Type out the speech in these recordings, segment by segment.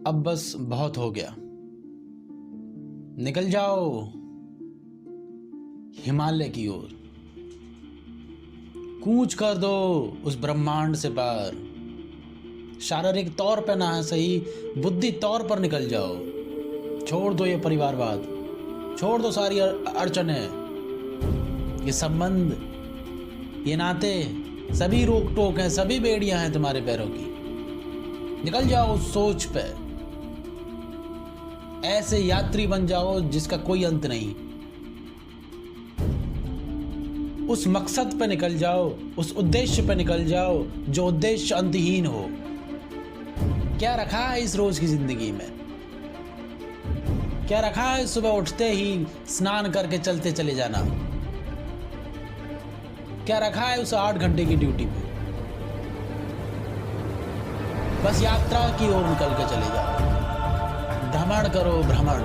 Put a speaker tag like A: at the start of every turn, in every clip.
A: अब बस बहुत हो गया। निकल जाओ हिमालय की ओर, कूच कर दो उस ब्रह्मांड से पार। शारीरिक तौर पर ना सही, बुद्धि तौर पर निकल जाओ। छोड़ दो ये परिवारवाद, छोड़ दो सारी अड़चने, ये संबंध, ये नाते, सभी रोक टोक हैं, सभी बेड़ियां हैं तुम्हारे पैरों की। निकल जाओ उस सोच पे, ऐसे यात्री बन जाओ जिसका कोई अंत नहीं। उस मकसद पे निकल जाओ, उस उद्देश्य पे निकल जाओ जो उद्देश्य अंतहीन हो। क्या रखा है इस रोज की जिंदगी में? क्या रखा है सुबह उठते ही स्नान करके चलते चले जाना? क्या रखा है उस 8 घंटे की ड्यूटी पे? बस यात्रा की ओर निकल के चले जाओ, भ्रमण करो, भ्रमण।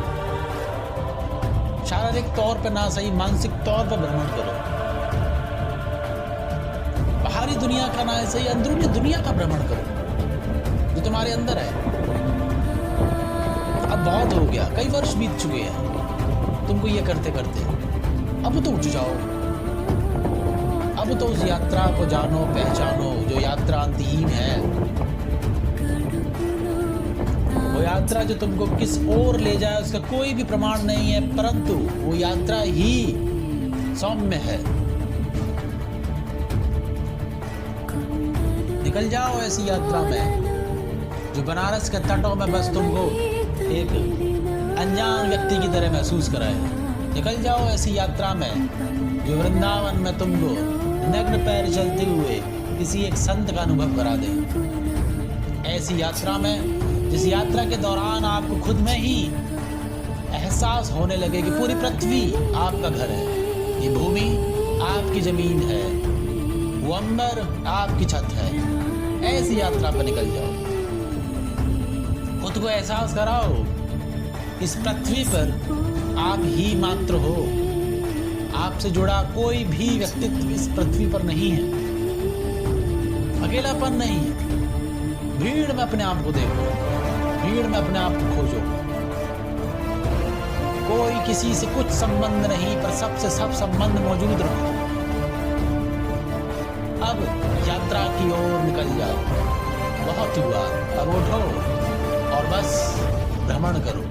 A: शारीरिक तौर पर ना सही, मानसिक तौर पर भ्रमण करो। बाहरी दुनिया का ना सही, अंदरूनी दुनिया का भ्रमण करो जो तुम्हारे अंदर है। अब बहुत हो गया, कई वर्ष बीत चुके हैं तुमको ये करते करते। अब तो उठ जाओ, अब तो उस यात्रा को जानो, पहचानो जो यात्रा अंतहीन है। वो यात्रा जो तुमको किस ओर ले जाए उसका कोई भी प्रमाण नहीं है, परंतु वो यात्रा ही सौम्य है। निकल जाओ ऐसी यात्रा में जो बनारस के तटों में बस तुमको एक अनजान व्यक्ति की तरह महसूस कराए। निकल जाओ ऐसी यात्रा में जो वृंदावन में तुमको नग्न पैर चलते हुए किसी एक संत का अनुभव करा दे। ऐसी यात्रा में जिस यात्रा के दौरान आपको खुद में ही एहसास होने लगे कि पूरी पृथ्वी आपका घर है, ये भूमि आपकी जमीन है, वो अंबर आपकी छत है। ऐसी यात्रा पर निकल जाओ, खुद को एहसास कराओ इस पृथ्वी पर आप ही मात्र हो। आपसे जुड़ा कोई भी व्यक्तित्व इस पृथ्वी पर नहीं है, अकेलापन नहीं है। भीड़ में अपने आप को देखो, भीड़ में अपने आप को खोजो। कोई किसी से कुछ संबंध नहीं, पर सबसे सब संबंध मौजूद रहो। अब यात्रा की ओर निकल जाओ, बहुत हुआ, अब उठो और बस भ्रमण करो।